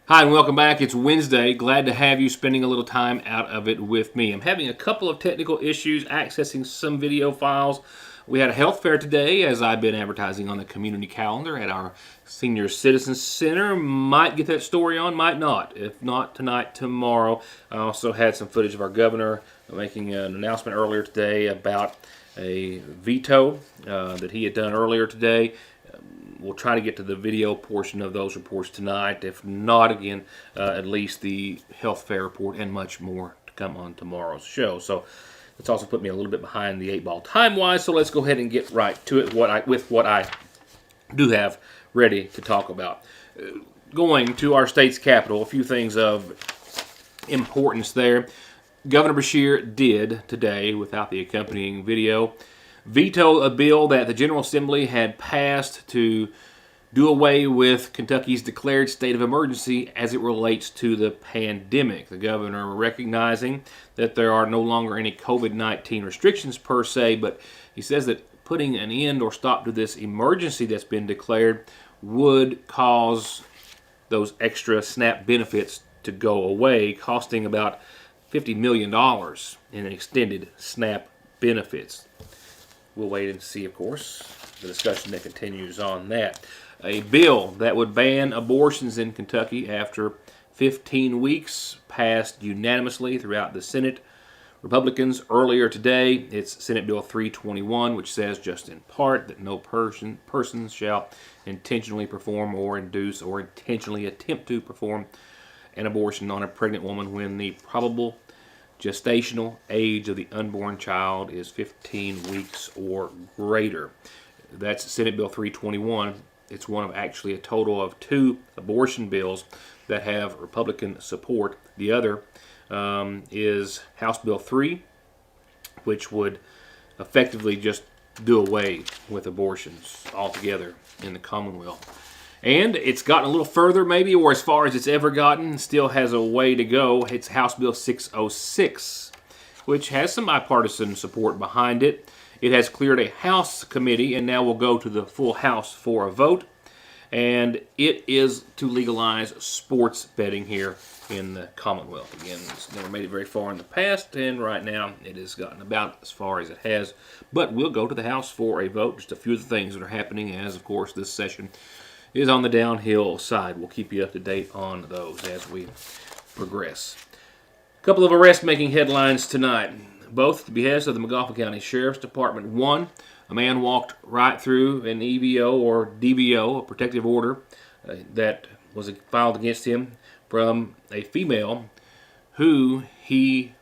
Hi, and welcome back. It's Wednesday. Glad to have you spending a little time out of it with me. I'm having a couple of technical issues accessing some video files. We had a health fair today, as I've been advertising on the community calendar at our Senior Citizens Center. Might get that story on, might not. If not tonight, tomorrow. I also had some footage of our governor making an announcement earlier today about a veto that he had done earlier today. We'll try to get to the video portion of those reports tonight. If not, again, at least the health fair report and much more to come on tomorrow's show. So it's also put me a little bit behind the 8 ball time-wise, so let's go ahead and get right to it with what I do have ready to talk about. Going to our state's capital, a few things of importance there. Governor Beshear did today, without the accompanying video, veto a bill that the General Assembly had passed to do away with Kentucky's declared state of emergency as it relates to the pandemic. The governor recognizing that there are no longer any COVID-19 restrictions per se, but he says that putting an end or stop to this emergency that's been declared would cause those extra SNAP benefits to go away, costing about $50 million in extended SNAP benefits. We'll wait and see, of course, the discussion that continues on that. A bill that would ban abortions in Kentucky after 15 weeks passed unanimously throughout the Senate. Republicans earlier today, it's Senate Bill 321, which says just in part that no person shall intentionally perform or induce or intentionally attempt to perform an abortion on a pregnant woman when the probable gestational age of the unborn child is 15 weeks or greater. That's Senate Bill 321. It's one of actually a total of 2 abortion bills that have Republican support. The other is House Bill 3, which would effectively just do away with abortions altogether in the Commonwealth. And it's gotten a little further maybe, or as far as it's ever gotten, still has a way to go. It's House Bill 606, which has some bipartisan support behind it. It has cleared a House committee and now will go to the full House for a vote. And it is to legalize sports betting here in the Commonwealth. Again, it's never made it very far in the past, and right now it has gotten about as far as it has. But we'll go to the House for a vote. Just a few of the things that are happening as, of course, this session is on the downhill side. We'll keep you up to date on those as we progress. A couple of arrest-making headlines tonight. Both at the behest of the Magoffin County Sheriff's Department. One, a man walked right through an EBO or DBO, a protective order, that was filed against him from a female who he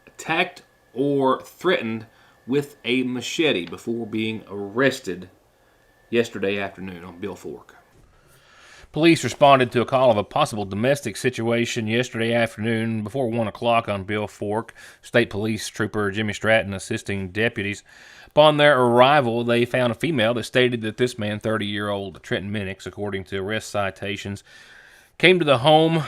attacked or threatened with a machete before being arrested yesterday afternoon on Bill Fork. Police responded to a call of a possible domestic situation yesterday afternoon before 1 o'clock on Bill Fork. State Police Trooper Jimmy Stratton assisting deputies. Upon their arrival, they found a female that stated that this man, 30-year-old Trenton Minix, according to arrest citations, came to the home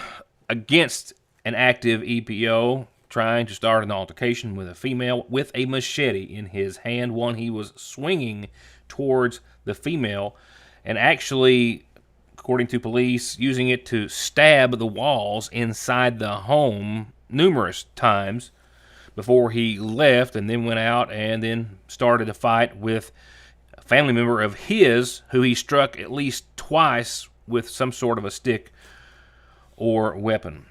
against an active EPO, trying to start an altercation with a female with a machete in his hand, one he was swinging towards the female, and actually, according to police, using it to stab the walls inside the home numerous times before he left, and then went out and then started a fight with a family member of his who he struck at least twice with some sort of a stick or weapon.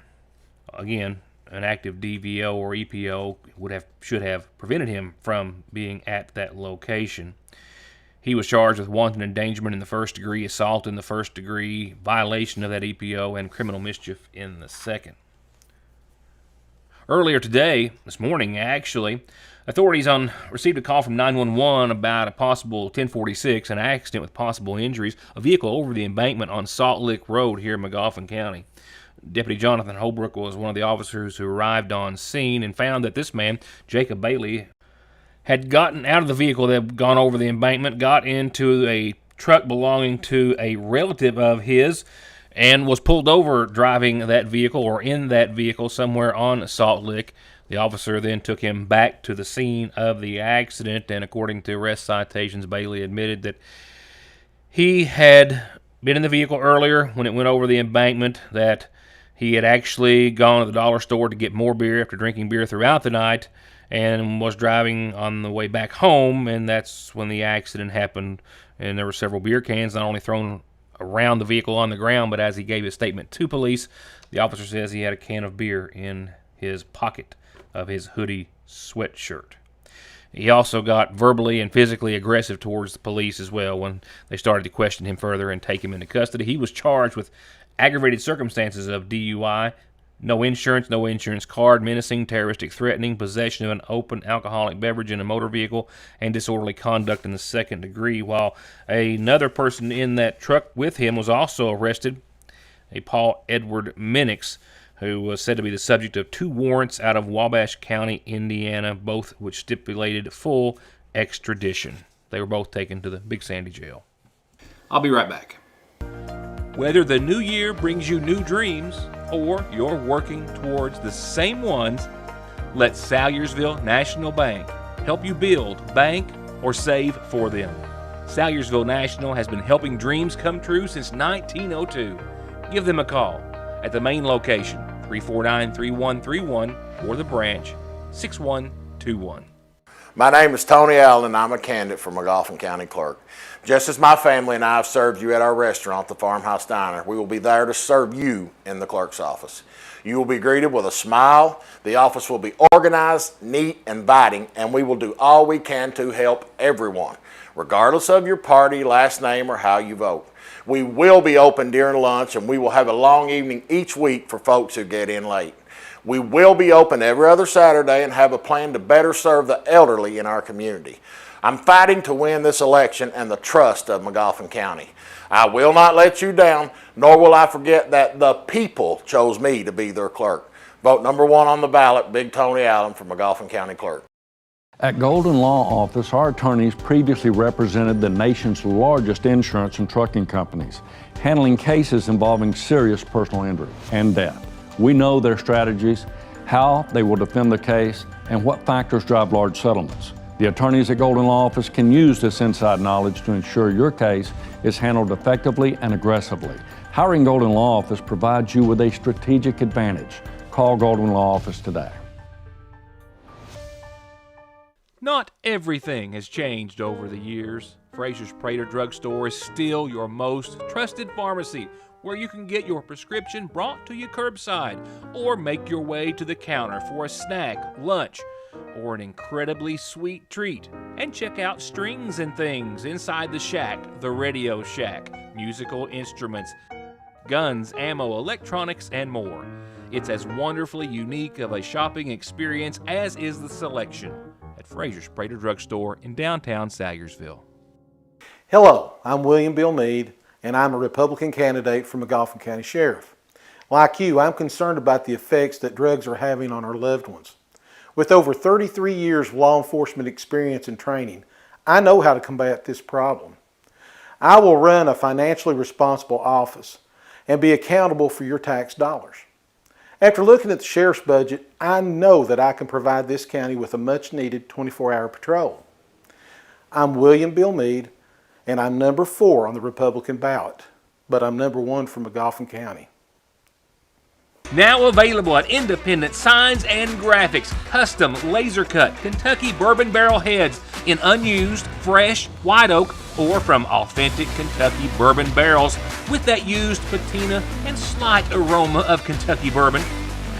Again, an active DVO or EPO should have prevented him from being at that location. He was charged with wanton endangerment in the first degree, assault in the first degree, violation of that EPO, and criminal mischief in the second. Earlier today, this morning actually, authorities received a call from 911 about a possible 1046, an accident with possible injuries, a vehicle over the embankment on Salt Lick Road here in Magoffin County. Deputy Jonathan Holbrook was one of the officers who arrived on scene and found that this man, Jacob Bailey, had gotten out of the vehicle that had gone over the embankment, got into a truck belonging to a relative of his, and was pulled over driving that vehicle or in that vehicle somewhere on Salt Lick. The officer then took him back to the scene of the accident, and according to arrest citations, Bailey admitted that he had been in the vehicle earlier when it went over the embankment, that he had actually gone to the dollar store to get more beer after drinking beer throughout the night and was driving on the way back home, and that's when the accident happened. And there were several beer cans not only thrown around the vehicle on the ground, but as he gave his statement to police, the officer says he had a can of beer in his pocket of his hoodie sweatshirt. He also got verbally and physically aggressive towards the police as well when they started to question him further and take him into custody. He was charged with aggravated circumstances of DUI, no insurance card, menacing, terroristic threatening, possession of an open alcoholic beverage in a motor vehicle, and disorderly conduct in the second degree, while another person in that truck with him was also arrested, a Paul Edward Minix, who was said to be the subject of 2 warrants out of Wabash County, Indiana, both which stipulated full extradition. They were both taken to the Big Sandy jail. I'll be right back. Whether the new year brings you new dreams or you're working towards the same ones, let Salyersville National Bank help you build, bank, or save for them. Salyersville National has been helping dreams come true since 1902. Give them a call at the main location, 349-3131, or the branch, 6121. My name is Tony Allen, and I'm a candidate for McGoffin County Clerk. Just as my family and I have served you at our restaurant, the Farmhouse Diner, we will be there to serve you in the clerk's office. You will be greeted with a smile. The office will be organized, neat, inviting, and we will do all we can to help everyone, regardless of your party, last name, or how you vote. We will be open during lunch, and we will have a long evening each week for folks who get in late. We will be open every other Saturday and have a plan to better serve the elderly in our community. I'm fighting to win this election and the trust of McGoffin County. I will not let you down, nor will I forget that the people chose me to be their clerk. Vote number 1 on the ballot, Big Tony Allen for McGoffin County Clerk. At Golden Law Office, our attorneys previously represented the nation's largest insurance and trucking companies, handling cases involving serious personal injury and death. We know their strategies, how they will defend the case, and what factors drive large settlements. The attorneys at Golden Law Office can use this inside knowledge to ensure your case is handled effectively and aggressively. Hiring Golden Law Office provides you with a strategic advantage. Call Golden Law Office today. Not everything has changed over the years. Frazier's Prater Drug Store is still your most trusted pharmacy, where you can get your prescription brought to you curbside or make your way to the counter for a snack, lunch, or an incredibly sweet treat. And check out Strings and Things inside the shack, the Radio Shack, musical instruments, guns, ammo, electronics, and more. It's as wonderfully unique of a shopping experience as is the selection at Frazier's Prater Drug Store in downtown Salyersville. Hello, I'm William Bill Meade, and I'm a Republican candidate for McGoffin County Sheriff. Like you, I'm concerned about the effects that drugs are having on our loved ones. With over 33 years of law enforcement experience and training, I know how to combat this problem. I will run a financially responsible office and be accountable for your tax dollars. After looking at the sheriff's budget, I know that I can provide this county with a much-needed 24-hour patrol. I'm William Bill Meade, and I'm number 4 on the Republican ballot, but I'm number 1 for McGoffin County. Now available at Independent Signs and Graphics, custom laser cut Kentucky bourbon barrel heads in unused, fresh, white oak, or from authentic Kentucky bourbon barrels with that used patina and slight aroma of Kentucky bourbon.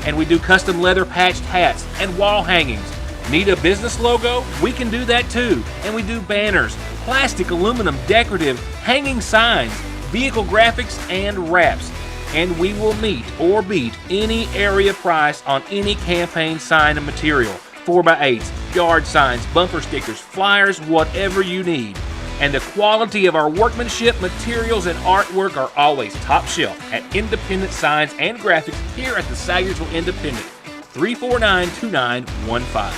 And we do custom leather patched hats and wall hangings. Need a business logo? We can do that too. And we do banners, plastic, aluminum, decorative, hanging signs, vehicle graphics, and wraps. And we will meet or beat any area price on any campaign sign and material. 4x8s, yard signs, bumper stickers, flyers, whatever you need. And the quality of our workmanship, materials, and artwork are always top shelf at Independent Signs and Graphics here at the Salyersville Independent, 349-2915.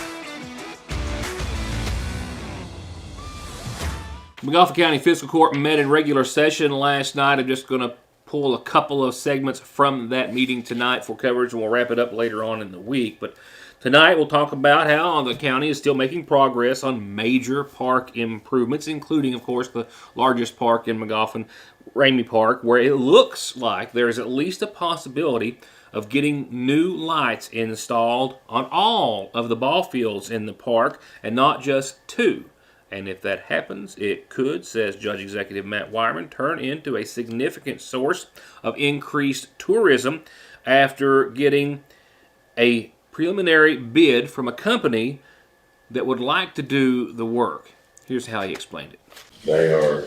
McGoffin County Fiscal Court met in regular session last night. I'm just going to pull a couple of segments from that meeting tonight for coverage, and we'll wrap it up later on in the week. But Tonight we'll talk about how the county is still making progress on major park improvements, including, of course, the largest park in McGoffin, Ramey Park, where it looks like there's at least a possibility of getting new lights installed on all of the ball fields in the park and not just two. And if that happens, it could, says Judge Executive Matt Wyman, turn into a significant source of increased tourism after getting a preliminary bid from a company that would like to do the work. Here's how he explained it. They are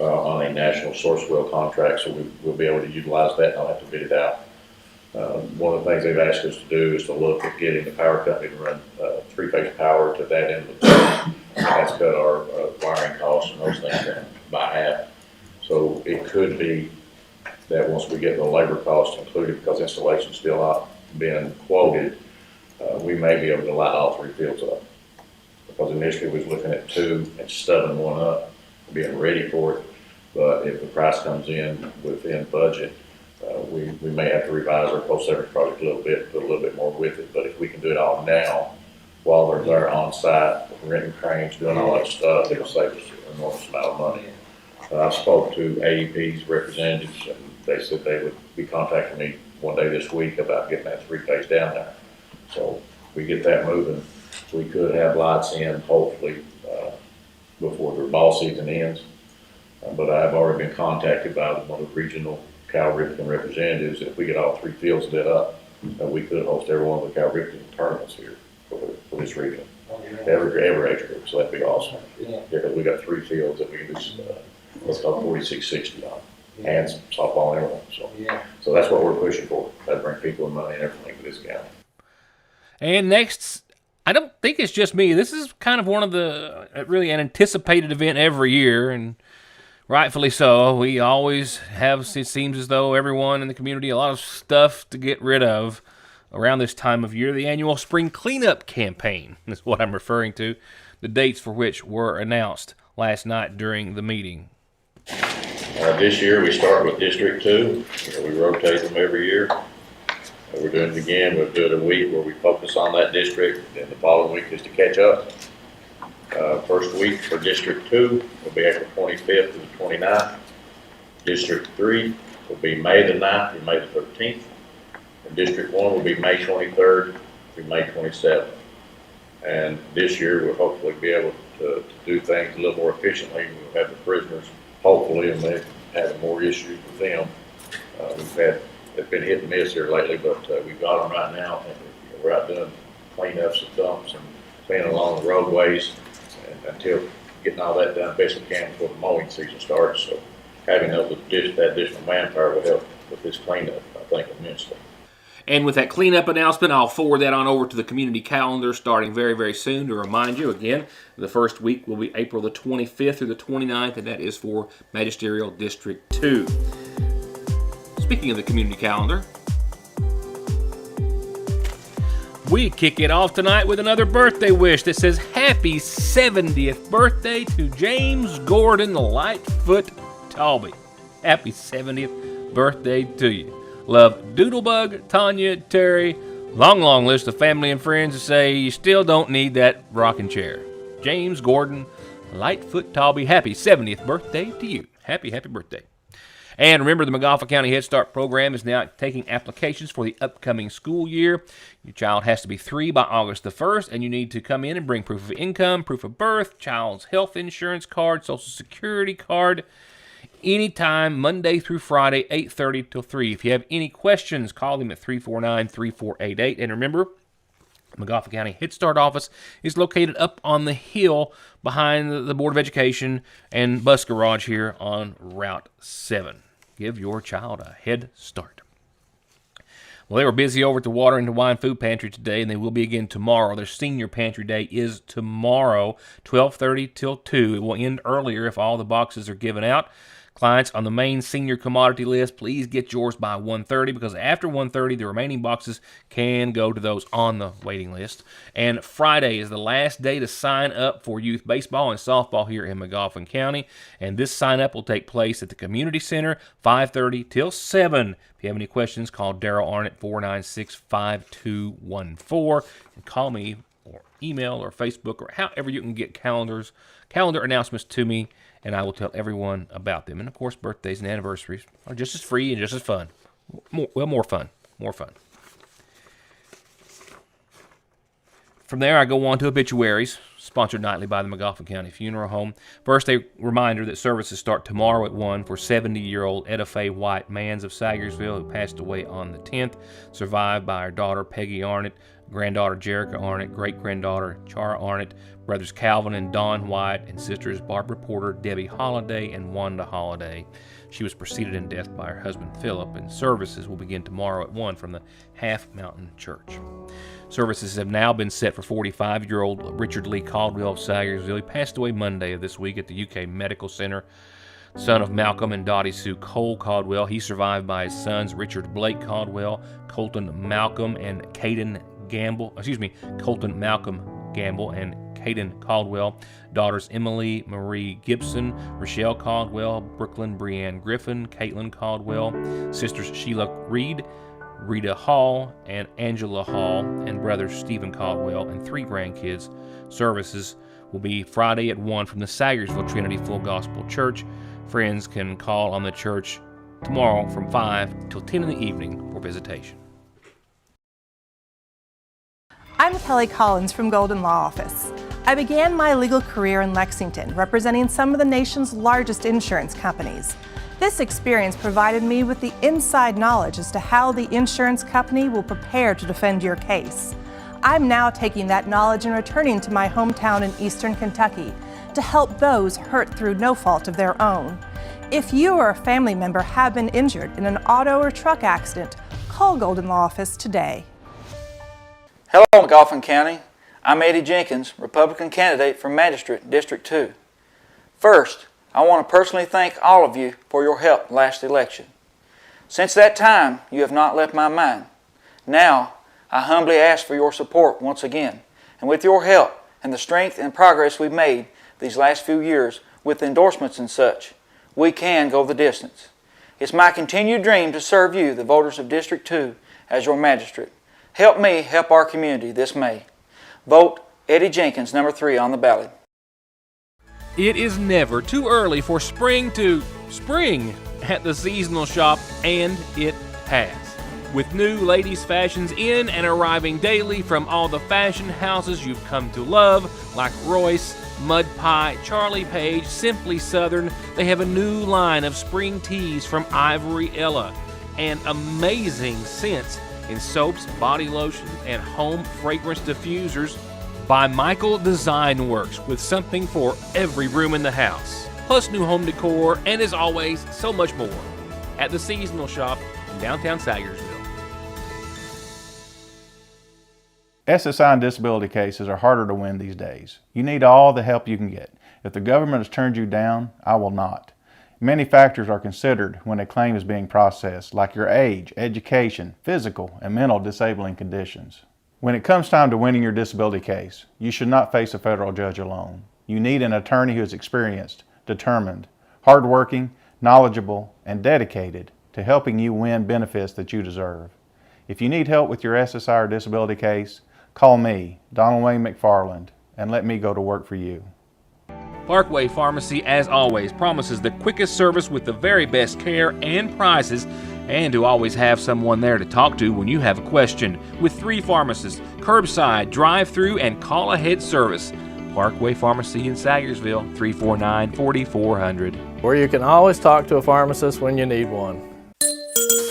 on a national source well contract, so we'll be able to utilize that and I'll have to bid it out. One of the things they've asked us to do is to look at getting the power company to run three-phase power to that end of the plant. That's cut our wiring costs and those things down by half. So it could be that once we get the labor costs included, because installation's still not being quoted, we may be able to light all three fields up. Because initially we was looking at two and stubbing one up, being ready for it. But if the price comes in within budget, we may have to revise our post-service project a little bit, put a little bit more with it. But if we can do it all now, while they're there on site, renting cranes, doing all that stuff, it'll save us an enormous amount of money. I spoke to AEP's representatives, and they said they would be contacting me one day this week about getting that three-phase down there. So if we get that moving, we could have lights in hopefully before the ball season ends. But I've already been contacted by one of the regional Cal Ripken representatives. If we get all three fields lit up, we could host every one of the Cal Ripken tournaments here for this region. Every age group, so that'd be awesome. Because we got three fields that we can do what's called 46-60 on, hands, softball, and everything. So that's what we're pushing for. That'd bring people and money and everything to this county. And next, I don't think it's just me. This is kind of one of the really an anticipated event every year, and rightfully so. We always have, it seems as though everyone in the community, a lot of stuff to get rid of around this time of year. The annual spring cleanup campaign is what I'm referring to, the dates for which were announced last night during the meeting. This year we start with District 2. We rotate them every year. We're doing it again. We'll do it a week where we focus on that district, and the following week is to catch up. First week for District 2 will be April 25th to the 29th. District 3 will be May the 9th through May the 13th. And District 1 will be May 23rd through May 27th. And this year we'll hopefully be able to do things a little more efficiently. We'll have the prisoners, hopefully, and they're having more issues with them. It's been hit and miss here lately, but we've got them right now. And we're out doing cleanups of dumps and cleaning along the roadways until getting all that done best we can before the mowing season starts. So having that additional manpower will help with this cleanup, I think, immensely. And with that cleanup announcement, I'll forward that on over to the community calendar starting very, very soon to remind you, again, the first week will be April the 25th through the 29th, and that is for Magisterial District 2. Speaking of the community calendar, we kick it off tonight with another birthday wish that says Happy 70th birthday to James Gordon Lightfoot Talby. Happy 70th birthday to you. Love Doodlebug, Tanya, Terry, long list of family and friends who say you still don't need that rocking chair. James Gordon Lightfoot Talby, happy 70th birthday to you. Happy birthday. And remember, the McGoffin County Head Start program is now taking applications for the upcoming school year. Your child has to be 3 by August the 1st, and you need to come in and bring proof of income, proof of birth, child's health insurance card, social security card, anytime, Monday through Friday, 8:30 till 3. If you have any questions, call them at 349-3488. And remember, the McGoffin County Head Start office is located up on the hill behind the Board of Education and bus garage here on Route 7. Give your child a head start. Well, they were busy over at the Water and Wine Food Pantry today, and they will be again tomorrow. Their Senior Pantry Day is tomorrow, 12:30 till 2. It will end earlier if all the boxes are given out. Clients on the main senior commodity list, please get yours by 1:30 because after 1:30, the remaining boxes can go to those on the waiting list. And Friday is the last day to sign up for youth baseball and softball here in McGoffin County. And this sign up will take place at the Community Center, 5:30 till 7. If you have any questions, call Daryl Arnett, 496-5214. And call me or email or Facebook or however you can get calendar announcements to me, and I will tell everyone about them. And, of course, birthdays and anniversaries are just as free and just as fun. More fun. From there, I go on to obituaries, sponsored nightly by the McGoffin County Funeral Home. First, a reminder that services start tomorrow at 1 for 70-year-old Etta Faye White Mans of Sagersville, who passed away on the 10th, survived by her daughter Peggy Arnett, granddaughter Jerica Arnett, great-granddaughter Chara Arnett, brothers Calvin and Don White, and sisters Barbara Porter, Debbie Holliday, and Wanda Holliday. She was preceded in death by her husband Philip, and services will begin tomorrow at 1 from the Half Mountain Church. Services have now been set for 45-year-old Richard Lee Caldwell of Sagersville. He passed away Monday of this week at the UK Medical Center. Son of Malcolm and Dottie Sue Cole Caldwell, he's survived by his sons Richard Blake Caldwell, Colton Malcolm Malcolm Gamble, and Caden Caldwell, daughters Emily Marie Gibson, Rochelle Caldwell, Brooklyn Brianne Griffin, Caitlin Caldwell, sisters Sheila Reed, Rita Hall, and Angela Hall, and brothers Stephen Caldwell, and 3 grandkids. Services will be Friday at 1 from the Sagersville Trinity Full Gospel Church. Friends can call on the church tomorrow from 5 till 10 in the evening for visitation. I'm Kelly Collins from Golden Law Office. I began my legal career in Lexington, representing some of the nation's largest insurance companies. This experience provided me with the inside knowledge as to how the insurance company will prepare to defend your case. I'm now taking that knowledge and returning to my hometown in Eastern Kentucky to help those hurt through no fault of their own. If you or a family member have been injured in an auto or truck accident, call Golden Law Office today. Hello, McGoffin County. I'm Eddie Jenkins, Republican candidate for Magistrate, District 2. First, I want to personally thank all of you for your help last election. Since that time, you have not left my mind. Now, I humbly ask for your support once again, and with your help and the strength and progress we've made these last few years with endorsements and such, we can go the distance. It's my continued dream to serve you, the voters of District 2, as your magistrate. Help me help our community this May. Vote Eddie Jenkins, number 3 on the ballot. It is never too early for spring to spring at the seasonal shop, and it has. With new ladies' fashions in and arriving daily from all the fashion houses you've come to love, like Royce, Mud Pie, Charlie Page, Simply Southern, they have a new line of spring tees from Ivory Ella, and amazing scents in soaps, body lotions, and home fragrance diffusers by Michael Design Works, with something for every room in the house. Plus new home decor, and as always, so much more at the seasonal shop in downtown Sagersville. SSI and disability cases are harder to win these days. You need all the help you can get. If the government has turned you down, I will not. Many factors are considered when a claim is being processed, like your age, education, physical, and mental disabling conditions. When it comes time to winning your disability case, you should not face a federal judge alone. You need an attorney who is experienced, determined, hardworking, knowledgeable, and dedicated to helping you win benefits that you deserve. If you need help with your SSI or disability case, call me, Donald Wayne McFarland, and let me go to work for you. Parkway Pharmacy, as always, promises the quickest service with the very best care and prices, and to always have someone there to talk to when you have a question. With 3 pharmacists, curbside, drive-through, and call-ahead service. Parkway Pharmacy in Sagersville, 349-4400. Where you can always talk to a pharmacist when you need one.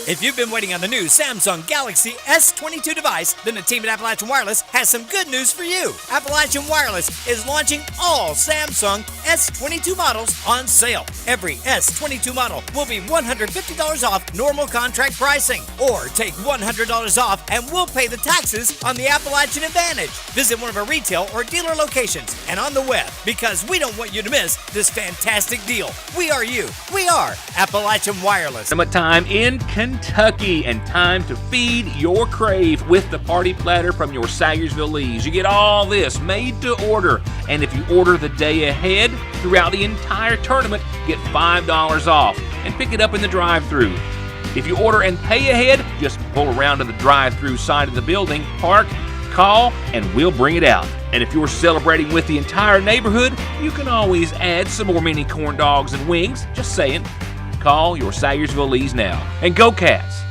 If you've been waiting on the new Samsung Galaxy S22 device, then the team at Appalachian Wireless has some good news for you. Appalachian Wireless is launching all Samsung S22 models on sale. Every S22 model will be $150 off normal contract pricing, or take $100 off and we'll pay the taxes on the Appalachian Advantage. Visit one of our retail or dealer locations and on the web, because we don't want you to miss this fantastic deal. We are you. We are Appalachian Wireless. Summertime in Kentucky, and time to feed your crave with the party platter from your Sayersville Lees. You get all this made to order, and if you order the day ahead throughout the entire tournament, get $5 off and pick it up in the drive-thru. If you order and pay ahead, just pull around to the drive-thru side of the building, park, call, and we'll bring it out. And if you're celebrating with the entire neighborhood, you can always add some more mini corn dogs and wings. Just saying. Call your Sayersville Lees now. And go Cats!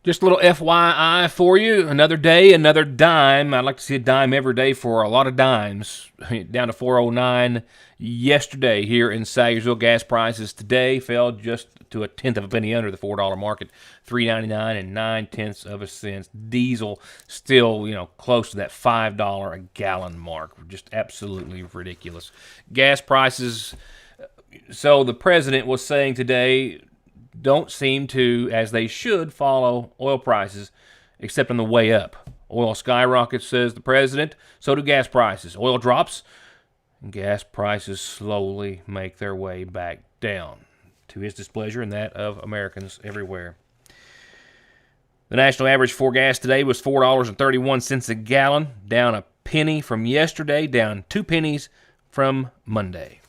Just a little FYI for you. Another day, another dime. I'd like to see a dime every day for a lot of dimes. Down to 4.09 yesterday here in Sayersville. Gas prices today fell just to a tenth of a penny under the $4 mark at $3.99 and 9/10 of a cent. Diesel still, close to that $5 a gallon mark. Just absolutely ridiculous. Gas prices. So the president was saying today, don't seem to, as they should, follow oil prices, except on the way up. Oil skyrockets, says the president, so do gas prices. Oil drops, and gas prices slowly make their way back down, to his displeasure and that of Americans everywhere. The national average for gas today was $4.31 a gallon, down a penny from yesterday, down 2 pennies from Monday.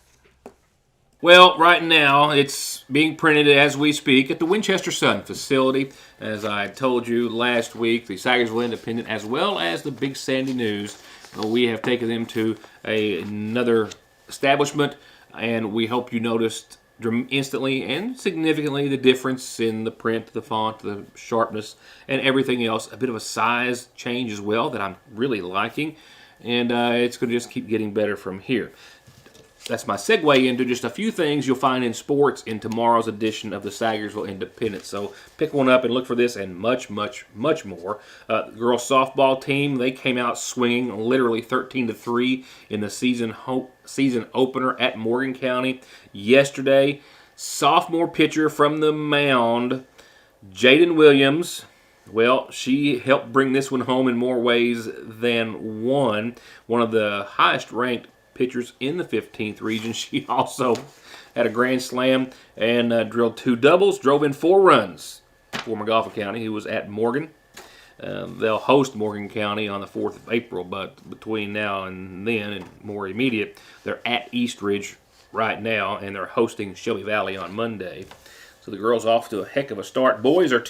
Well, right now, it's being printed as we speak at the Winchester Sun facility. As I told you last week, the Sayersville Independent, as well as the Big Sandy News, we have taken them to another establishment, and we hope you noticed instantly and significantly the difference in the print, the font, the sharpness, and everything else. A bit of a size change as well that I'm really liking, and it's going to just keep getting better from here. That's my segue into just a few things you'll find in sports in tomorrow's edition of the Sayersville Independent. So pick one up and look for this and much, much, much more. The girls softball team, they came out swinging literally 13-3 in the season opener at Morgan County yesterday. Sophomore pitcher from the mound, Jaden Williams. Well, she helped bring this one home in more ways than one. One of the highest-ranked pitchers in the 15th region. She also had a grand slam and drilled 2 doubles, drove in 4 runs for McGoffin County, who was at Morgan. They'll host Morgan County on the 4th of April, but between now and then, and more immediate, they're at Eastridge right now, and they're hosting Shelby Valley on Monday. So the girls off to a heck of a start. Boys are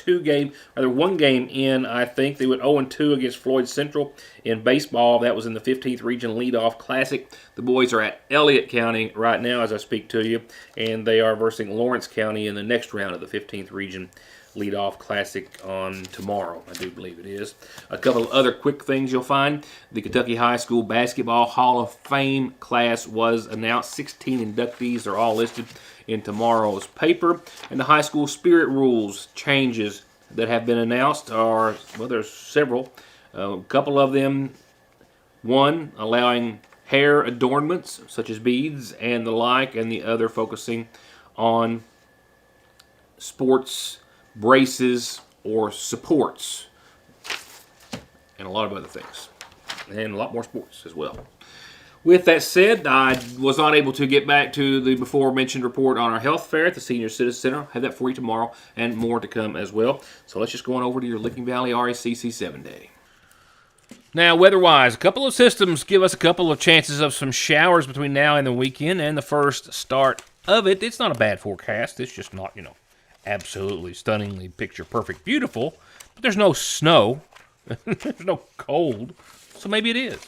1 game in, I think. They went 0-2 against Floyd Central in baseball. That was in the 15th Region Leadoff Classic. The boys are at Elliott County right now as I speak to you, and they are versing Lawrence County in the next round of the 15th Region Leadoff Classic on tomorrow, I do believe it is. A couple of other quick things you'll find. The Kentucky High School Basketball Hall of Fame class was announced. 16 inductees are all listed in tomorrow's paper. And the high school spirit rules changes that have been announced are, well, there's several. A couple of them, one allowing hair adornments such as beads and the like, and the other focusing on sports braces or supports, and a lot of other things, and a lot more sports as well. With that said, I was not able to get back to the before-mentioned report on our health fair at the Senior Citizen Center. I'll have that for you tomorrow, and more to come as well. So let's just go on over to your Licking Valley RACC 7-day. Now, weather-wise, a couple of systems give us a couple of chances of some showers between now and the weekend, and the first start of it. It's not a bad forecast. It's just not, absolutely stunningly picture-perfect beautiful, but there's no snow. There's no cold, so maybe it is.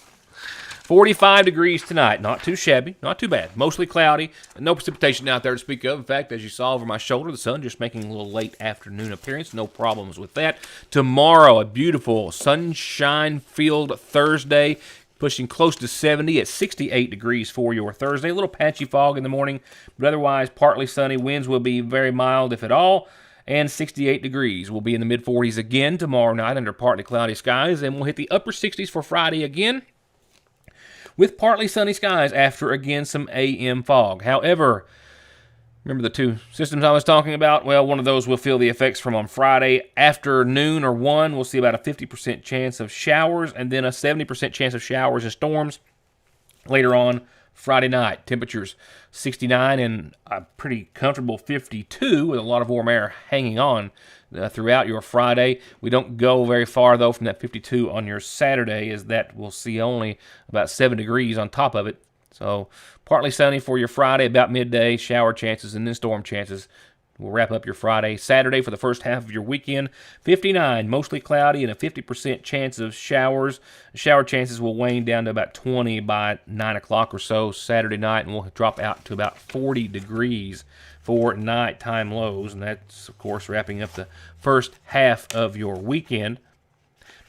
45 degrees tonight. Not too shabby, not too bad. Mostly cloudy, no precipitation out there to speak of. In fact, as you saw over my shoulder, the sun just making a little late afternoon appearance. No problems with that. Tomorrow, a beautiful sunshine-filled Thursday. pushing close to 70 at 68 degrees for your Thursday. A little patchy fog in the morning, but otherwise partly sunny. Winds will be very mild, if at all, and 68 degrees. We'll be in the mid-40s again tomorrow night under partly cloudy skies, and we'll hit the upper 60s for Friday again with partly sunny skies after, again, some AM fog. However, remember the two systems I was talking about? Well, one of those will feel the effects from on Friday afternoon or 1. We'll see about a 50% chance of showers and then a 70% chance of showers and storms later on Friday night. Temperatures 69 and a pretty comfortable 52 with a lot of warm air hanging on throughout your Friday. We don't go very far, though, from that 52 on your Saturday, as that we'll see only about 7 degrees on top of it. So partly sunny for your Friday, about midday, shower chances and then storm chances. We'll wrap up your Friday. Saturday for the first half of your weekend, 59, mostly cloudy and a 50% chance of showers. Shower chances will wane down to about 20 by 9 o'clock or so Saturday night, and we'll drop out to about 40 degrees for nighttime lows. And that's, of course, wrapping up the first half of your weekend.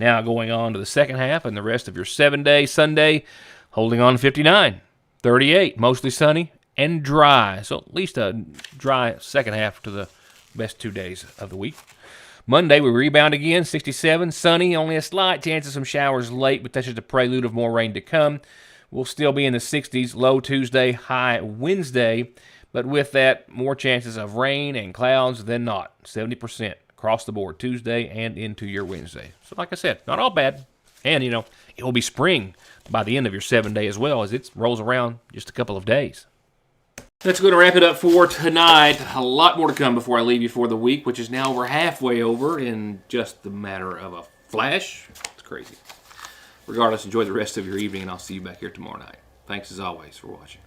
Now going on to the second half and the rest of your 7-day Sunday, holding on to 59. 38, mostly sunny and dry. So at least a dry second half to the best 2 days of the week. Monday, we rebound again, 67, sunny, only a slight chance of some showers late, but that's just a prelude of more rain to come. We'll still be in the 60s, low Tuesday, high Wednesday, but with that, more chances of rain and clouds than not. 70% across the board Tuesday and into your Wednesday. So like I said, not all bad. And, it will be spring by the end of your 7-day as well, as it rolls around just a couple of days. That's going to wrap it up for tonight. A lot more to come before I leave you for the week, which is now over halfway over in just the matter of a flash. It's crazy. Regardless, enjoy the rest of your evening, and I'll see you back here tomorrow night. Thanks as always for watching.